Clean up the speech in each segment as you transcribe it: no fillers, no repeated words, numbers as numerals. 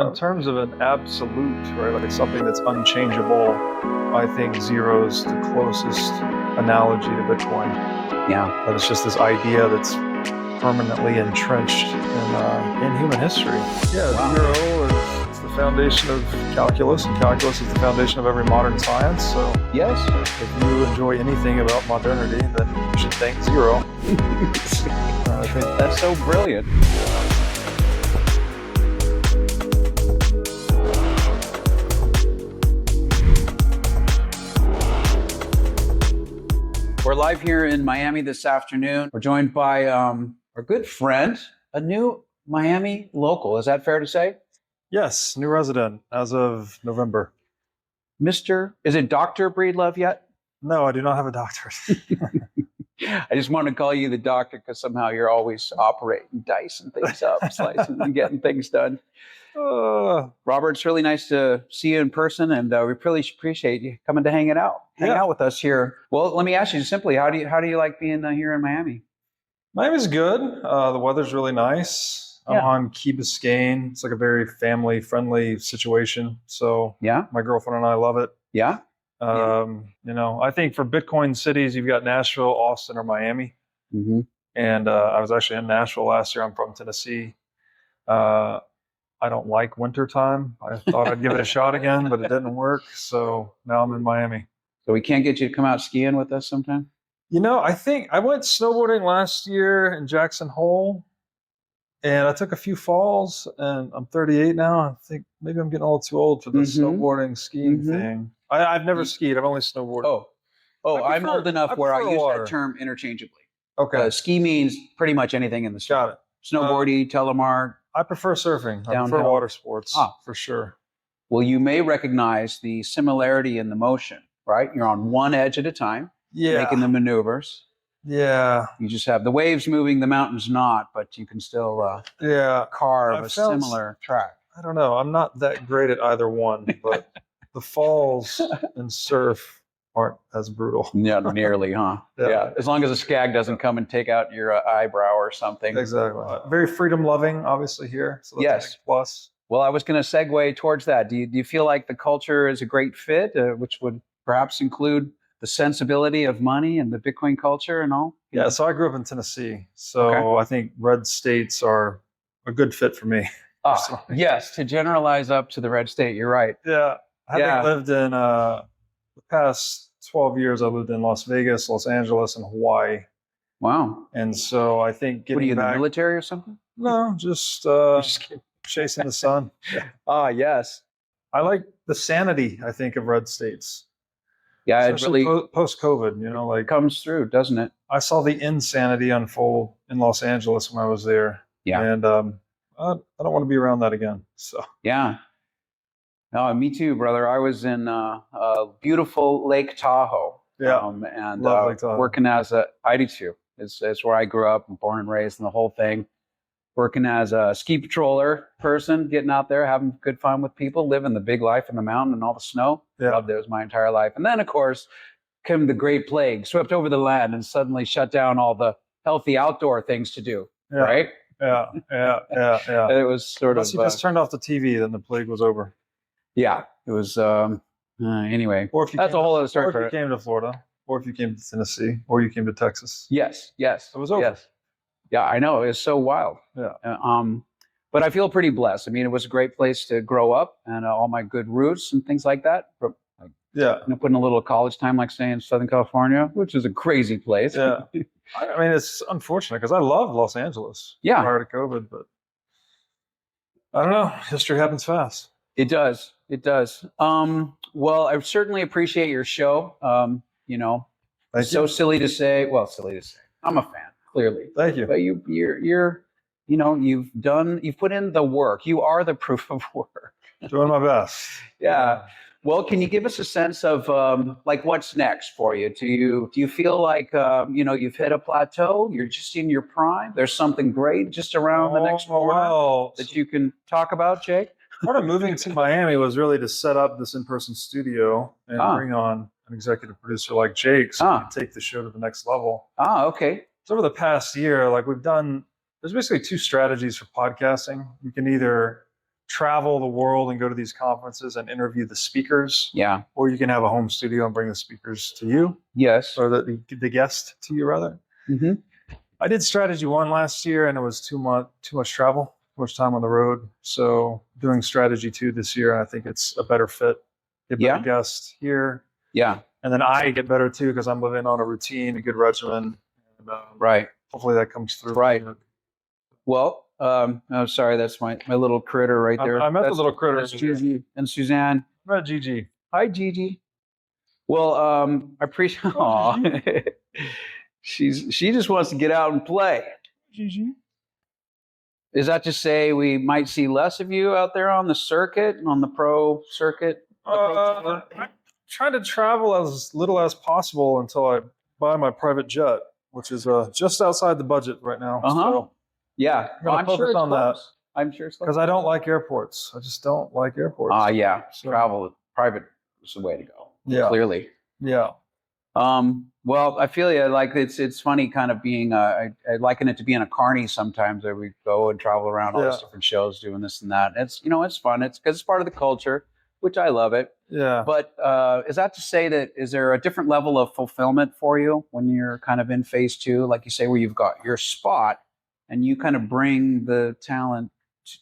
In terms of an absolute, right, like something that's unchangeable, I think zero is the closest analogy to Bitcoin. Yeah. That it's just this idea that's permanently entrenched in human history. Yeah, Wow. Zero is the foundation of calculus, and calculus is the foundation of every modern science. So Yes. if you enjoy anything about modernity, then you should thank zero. I think That's so brilliant. We're live here in Miami this afternoon. We're joined by our good friend, a new Miami local. Is that fair to say? yes, new resident as of November. Is it Dr. Breedlove yet? No, I do not have a doctorate. I just want to call you the doctor because somehow you're always operating, dicing things up, slicing and getting things done. Robert, it's really nice to see you in person, and we really appreciate you coming to hang out with us here. Well, let me ask you simply, how do you like being here in Miami? Miami's good. The weather's really nice. I'm Yeah. on Key Biscayne. It's like a very family-friendly situation. So Yeah, my girlfriend and I love it. yeah, I think for Bitcoin cities, you've got Nashville, Austin, or Miami. mm-hmm. And I was actually in Nashville last year. I'm from Tennessee. I don't like wintertime. I thought I'd give it a shot again, but it didn't work. So now I'm in Miami. So we can't get you to come out skiing with us sometime? I think I went snowboarding last year in Jackson Hole, and I took a few falls, and I'm 38 now. I think maybe I'm getting a little too old for the snowboarding, skiing thing. I've never skied. I've only snowboarded. I'm old enough where I use water. that term interchangeably. Okay. Ski means pretty much anything in the snow. Got it. Snowboarding, telemark. I prefer surfing. I prefer Downhill. water sports, for sure. Well, you may recognize the similarity in the motion, right? You're on one edge at a time, making the maneuvers. Yeah. You just have the waves moving, the mountains not, but you can still carve a similar track. I don't know. I'm not that great at either one, but the falls and surf aren't as brutal. Yeah, nearly, huh? Yeah. As long as a skag doesn't come and take out your eyebrow or something. Exactly. Very freedom loving, obviously, here. So that's a big plus. Well, I was going to segue towards that. Do you feel like the culture is a great fit, which would perhaps include the sensibility of money and the Bitcoin culture and all? Yeah, so I grew up in Tennessee. So I think red states are a good fit for me. Yes, to generalize up to the red state, you're right. Yeah. Having lived in the past 12 years, I lived in Las Vegas, Los Angeles, and Hawaii. Wow. And so I think getting What are you, back, in the military or something? No, just chasing the sun. Yes. I like the sanity, I think, of red states. Yeah, especially it really post-COVID, comes through, doesn't it? I saw the insanity unfold in Los Angeles when I was there. Yeah. And I don't want to be around that again. So yeah. No, me too, brother. I was in beautiful Lake Tahoe. Yeah. And Love Lake Tahoe. working I do too. It's where I grew up and born and raised and the whole thing. Working as a ski patroller person, getting out there, having good fun with people, living the big life in the mountain and all the snow. Yeah. Loved it. It was my entire life. And then, of course, came the Great Plague, swept over the land and suddenly shut down all the healthy outdoor things to do, right? Yeah. It was sort Unless of... you just turned off the TV, then the plague was over. Yeah, it was... anyway, Or if you that's a whole other story. Or if you came to Florida, or if you came to Tennessee, or you came to Texas. Yes. It was over. Yes. Yeah, I know. It was so wild. Yeah. But I feel pretty blessed. I mean, it was a great place to grow up and all my good roots and things like that. Yeah. Putting a little college time, like staying in Southern California, which is a crazy place. Yeah. I mean, it's unfortunate because I loved Los Angeles prior to COVID, but I don't know. History happens fast. It does. Well, I certainly appreciate your show. Thank so you. silly to say. Well, silly to say. I'm a fan, clearly. Thank you. But you're you've put in the work. You are the proof of work. Doing my best. Yeah. Well, can you give us a sense of what's next for you? Do you feel like you've hit a plateau? You're just in your prime. There's something great just around the next corner that you can talk about, Jake? Part of moving to Miami was really to set up this in-person studio and bring on an executive producer like Jake so we can take the show to the next level. Okay. So over the past year, there's basically two strategies for podcasting. You can either travel the world and go to these conferences and interview the speakers. Yeah. Or you can have a home studio and bring the speakers to you. Yes. Or the guest to you, rather. Mm-hmm. I did Strategy 1 last year, and it was too much travel, too much time on the road. So doing Strategy 2 this year, I think it's a better fit. Get better guests here. Yeah. And then I get better too because I'm living on a routine, a good regimen. And, right. Hopefully that comes through. Right. Well, I'm sorry, that's my little critter right there. I met the little critter. That's Gigi and Suzanne. I met Gigi. Hi, Gigi. Well, I appreciate. Aw. She just wants to get out and play. Gigi. Is that to say we might see less of you out there on the circuit, on the pro circuit? I'm trying to travel as little as possible until I buy my private jet, which is just outside the budget right now. So yeah, I'm focused on that. I'm sure it's because I don't like airports. I just don't like airports. Yeah, so travel private is the way to go. Yeah, clearly. Yeah. Well, I feel like it's funny kind of being I liken it to being a carny sometimes where we go and travel around all these different shows doing this and that. It's it's fun. It's because it's part of the culture, which I love it. Yeah. But is that to say that is there a different level of fulfillment for you when you're kind of in phase 2, like you say, where you've got your spot and you kind of bring the talent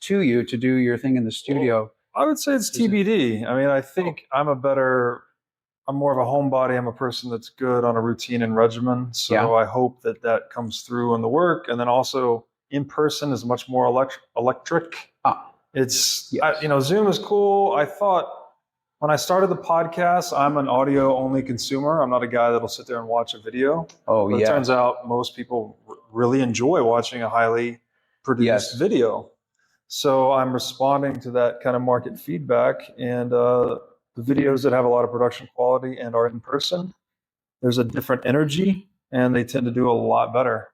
to you to do your thing in the studio? Well, I would say it's TBD. I mean, I think I'm more of a homebody. I'm a person that's good on a routine and regimen. So I hope that comes through in the work. And then also in person is much more electric. It's, Zoom is cool. I thought when I started the podcast, I'm an audio only consumer. I'm not a guy that'll sit there and watch a video. But it turns out most people really enjoy watching a highly produced video. So I'm responding to that kind of market feedback, and the videos that have a lot of production quality and are in person, there's a different energy and they tend to do a lot better.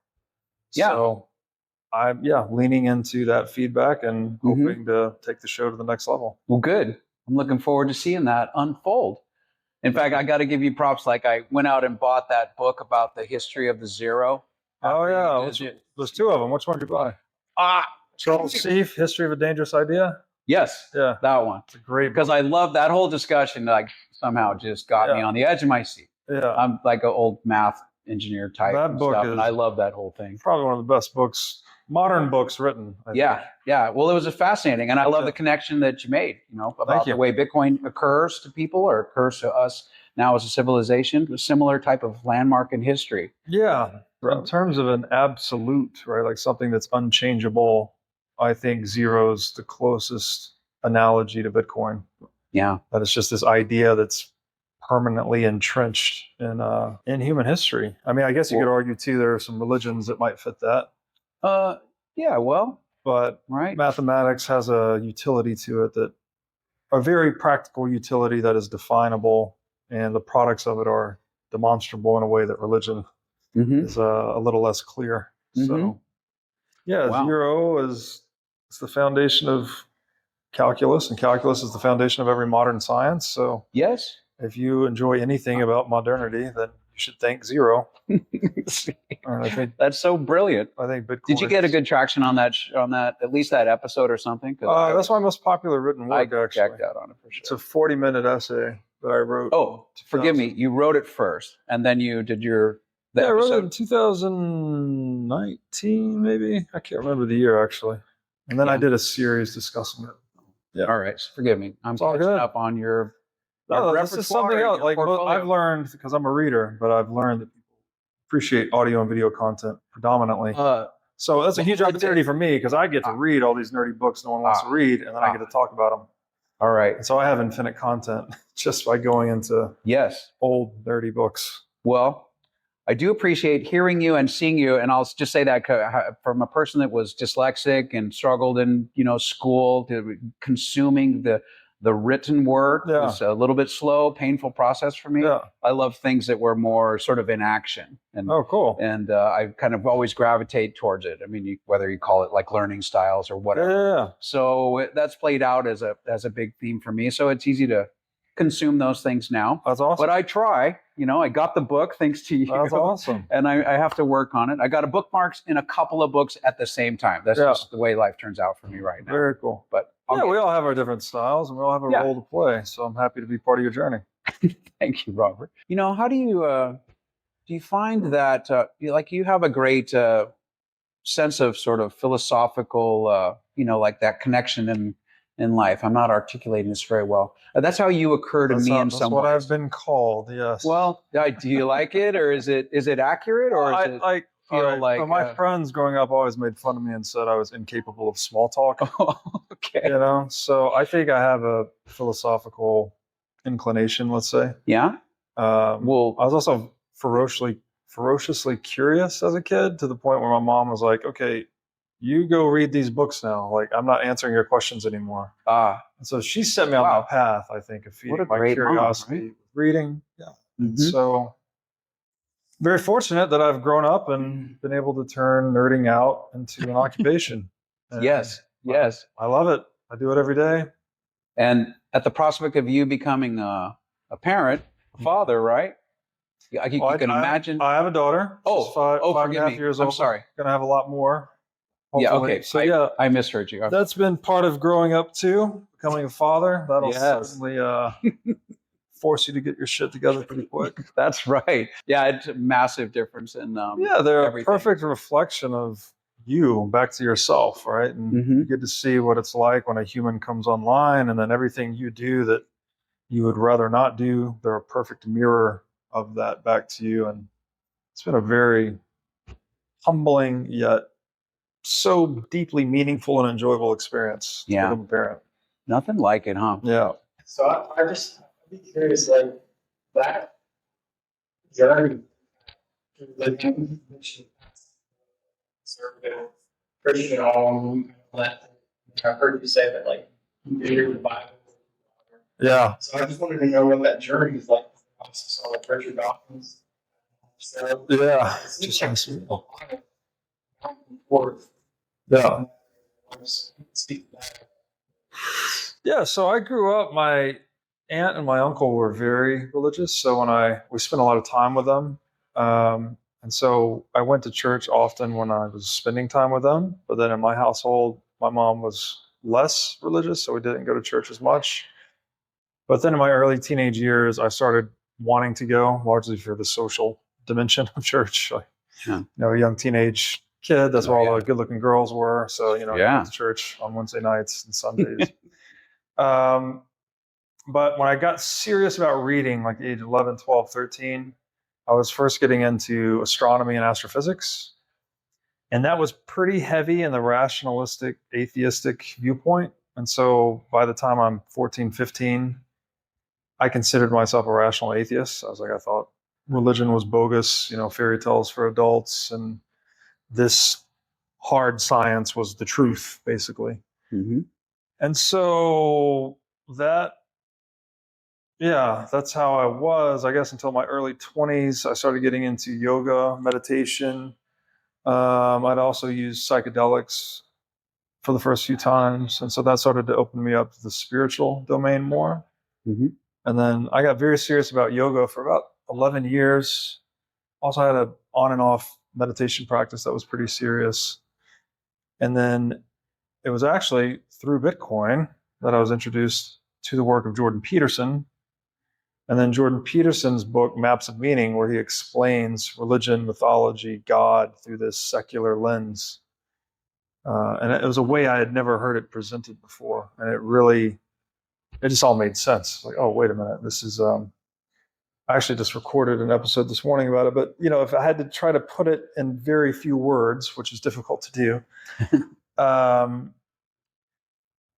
So I'm leaning into that feedback and hoping to take the show to the next level. Well, good. I'm looking forward to seeing that unfold. In fact, I got to give you props. Like I went out and bought that book about the history of the zero. Oh yeah, there's 2 of them. Which one did you buy? Charles Seif, History of a Dangerous Idea? Yes. Yeah. That one. It's a great book. Because I love that whole discussion, like somehow just got me on the edge of my seat. Yeah. I'm like an old math engineer type and stuff, and I love that whole thing. Probably one of the best books, modern books written. I think. Yeah. Well, it was fascinating, and I love the connection that you made, about the way Bitcoin occurs to people or occurs to us now as a civilization, a similar type of landmark in history. Yeah. In terms of an absolute, right, like something that's unchangeable, I think zero's the closest analogy to Bitcoin. Yeah. That it's just this idea that's permanently entrenched in human history. I mean, I guess you could argue too, there are some religions that might fit that. But mathematics has a utility to it, a very practical utility that is definable, and the products of it are demonstrable in a way that religion is a little less clear. So zero is the foundation of calculus, and calculus is the foundation of every modern science. So if you enjoy anything about modernity, then you should thank zero. I think that's so brilliant. I think Bitcoin. Did you get a good traction on that? At least that episode or something? That's my most popular written work. I checked out on it for sure. It's a 40-minute essay that I wrote. Oh, forgive me. You wrote it first, and then you did your. I wrote it in 2019, maybe. I can't remember the year actually. And then I did a series discussing it. Yeah. All right. Forgive me. I'm catching up on your. This is something else. Like I've learned, because I'm a reader, but I've learned that people appreciate audio and video content predominantly. So that's a huge opportunity for me, because I get to read all these nerdy books no one wants to read, and then I get to talk about them. All right. And so I have infinite content just by going into old nerdy books. Well, I do appreciate hearing you and seeing you, and I'll just say that from a person that was dyslexic and struggled in school, to consuming the written word was a little bit slow, painful process for me. Yeah. I love things that were more sort of in action. And, cool. And I kind of always gravitate towards it. I mean, whether you call it like learning styles or whatever. Yeah. So that's played out as a big theme for me. So it's easy to consume those things now. That's awesome. But I try. I got the book thanks to you. That's awesome. And I have to work on it. I got a bookmarks in a couple of books at the same time. That's just the way life turns out for me right now. Very cool. But we all have our different styles and we all have a role to play. So I'm happy to be part of your journey. Thank you, Robert. How do you find that you have a great sense of sort of philosophical, like that connection in life. I'm not articulating this very well. That's how you occur to me in some ways. That's what I've been called. Yes. Well, do you like it, or is it accurate, or is it feel like? So my friends growing up always made fun of me and said I was incapable of small talk. Okay. So I think I have a philosophical inclination. Let's say. Yeah. Well, I was also ferociously curious as a kid, to the point where my mom was like, "Okay, you go read these books now. Like, I'm not answering your questions anymore." And so she set me on that path, I think, of feeding my curiosity, mom, right? Reading. Yeah. Mm-hmm. So very fortunate that I've grown up and been able to turn nerding out into an occupation. Yes. I love it. I do it every day. And at the prospect of you becoming a parent, a father, right? You can imagine. I have a daughter. She's five and a half years old. I'm sorry. Going to have a lot more. Hopefully. Yeah. Okay. So I misheard you. That's been part of growing up too. Becoming a father. That'll certainly force you to get your shit together pretty quick. That's right. Yeah, it's a massive difference in they're everything. A perfect reflection of you back to yourself, right? And you get to see what it's like when a human comes online, and then everything you do that you would rather not do, they're a perfect mirror of that back to you. And it's been a very humbling yet so deeply meaningful and enjoyable experience to become a parent. Nothing like it, huh? Yeah. So I'd be curious, like that journey, like conservative, Christian home, I've heard you say that, like, you read the Bible. Yeah. So I just wanted to know what that journey is like. I also saw like Richard Dawkins. So yeah. Just like yeah. Speak to that. Yeah, so I grew up, my aunt and my uncle were very religious. So we spent a lot of time with them. And so I went to church often when I was spending time with them. But then in my household, my mom was less religious, so we didn't go to church as much. But then in my early teenage years, I started wanting to go, largely for the social dimension of church. A young teenage kid, that's where all the good-looking girls were. So, I went to church on Wednesday nights and Sundays. But when I got serious about reading, like age 11, 12, 13, I was first getting into astronomy and astrophysics. And that was pretty heavy in the rationalistic, atheistic viewpoint. And so by the time I'm 14, 15, I considered myself a rational atheist. I thought religion was bogus, fairy tales for adults, and this hard science was the truth, basically. Mm-hmm. And so that's how I was, I guess, until my early 20s. I started getting into yoga, meditation. I'd also used psychedelics for the first few times. And so that started to open me up to the spiritual domain more. Mm-hmm. And then I got very serious about yoga for about 11 years. Also had an on and off meditation practice that was pretty serious. And then it was actually through Bitcoin that I was introduced to the work of Jordan Peterson. And then Jordan Peterson's book, Maps of Meaning, where he explains religion, mythology, God through this secular lens. And it was a way I had never heard it presented before. And it just all made sense. Like, oh, wait a minute. This is, I actually just recorded an episode this morning about it. But, if I had to try to put it in very few words, which is difficult to do,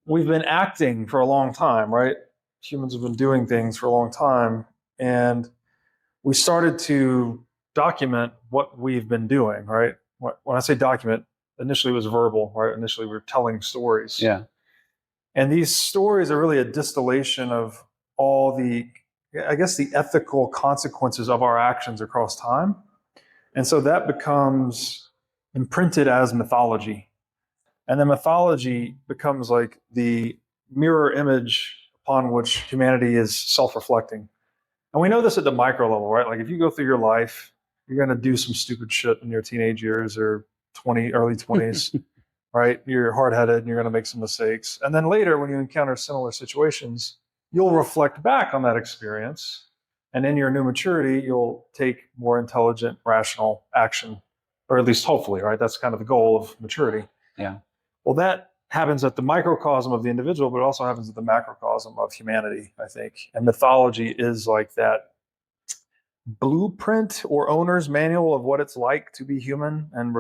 we've been acting for a long time, right? Humans have been doing things for a long time. And we started to document what we've been doing, right? When I say document, initially it was verbal, right? Initially we were telling stories. Yeah. And these stories are really a distillation of all the ethical consequences of our actions across time. And so that becomes imprinted as mythology. And then mythology becomes like the mirror image upon which humanity is self-reflecting. And we know this at the micro level, right? Like if you go through your life, you're going to do some stupid shit in your teenage years or early 20s, right? You're hard-headed and you're going to make some mistakes. And then later, when you encounter similar situations, you'll reflect back on that experience. And in your new maturity, you'll take more intelligent, rational action, or at least hopefully, right? That's kind of the goal of maturity. Yeah. Well, that happens at the microcosm of the individual, but it also happens at the macrocosm of humanity, I think. And mythology is like that blueprint or owner's manual of what it's like to be human and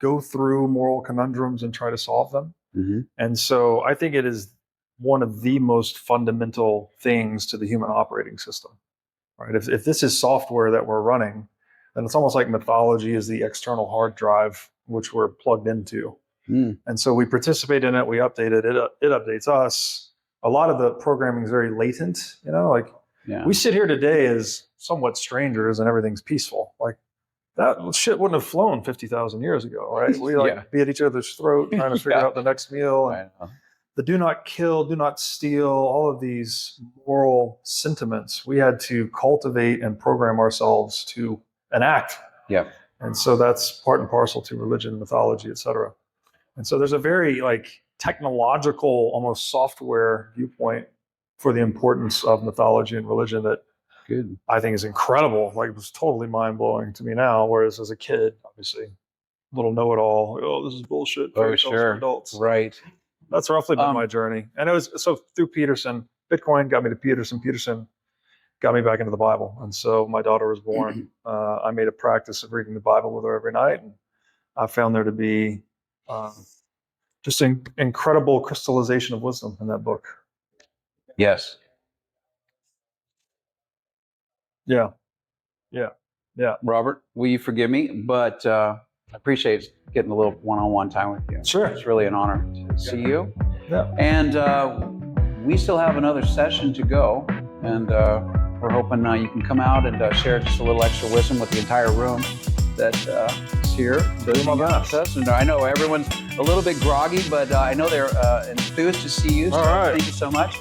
go through moral conundrums and try to solve them. Mm-hmm. And so I think it is one of the most fundamental things to the human operating system, right? If this is software that we're running, then it's almost like mythology is the external hard drive which we're plugged into. Mm. And so we participate in it, we update it, it updates us. A lot of the programming is very latent, like we sit here today as somewhat strangers and everything's peaceful. Like that shit wouldn't have flown 50,000 years ago, right? We be at each other's throat trying to figure out the next meal. And the do not kill, do not steal, all of these moral sentiments, we had to cultivate and program ourselves to enact. Yeah. And so that's part and parcel to religion, mythology, et cetera. And so there's a very technological, almost software viewpoint for the importance of mythology and religion that I think is incredible. Like it was totally mind blowing to me now. Whereas as a kid, obviously, little know-it-all. Oh, this is bullshit. Oh, sure. Adults. Right. That's roughly been my journey. And it was so through Peterson. Bitcoin got me to Peterson. Peterson got me back into the Bible. And so my daughter was born. I made a practice of reading the Bible with her every night. And I found there to be just an incredible crystallization of wisdom in that book. Yes. Yeah. Robert, will you forgive me? But I appreciate getting a little one-on-one time with you. Sure. It's really an honor to see you. Yeah. And we still have another session to go. And we're hoping you can come out and share just a little extra wisdom with the entire room that is here. And I know everyone's a little bit groggy, but I know they're enthused to see you. So All right. Thank you so much.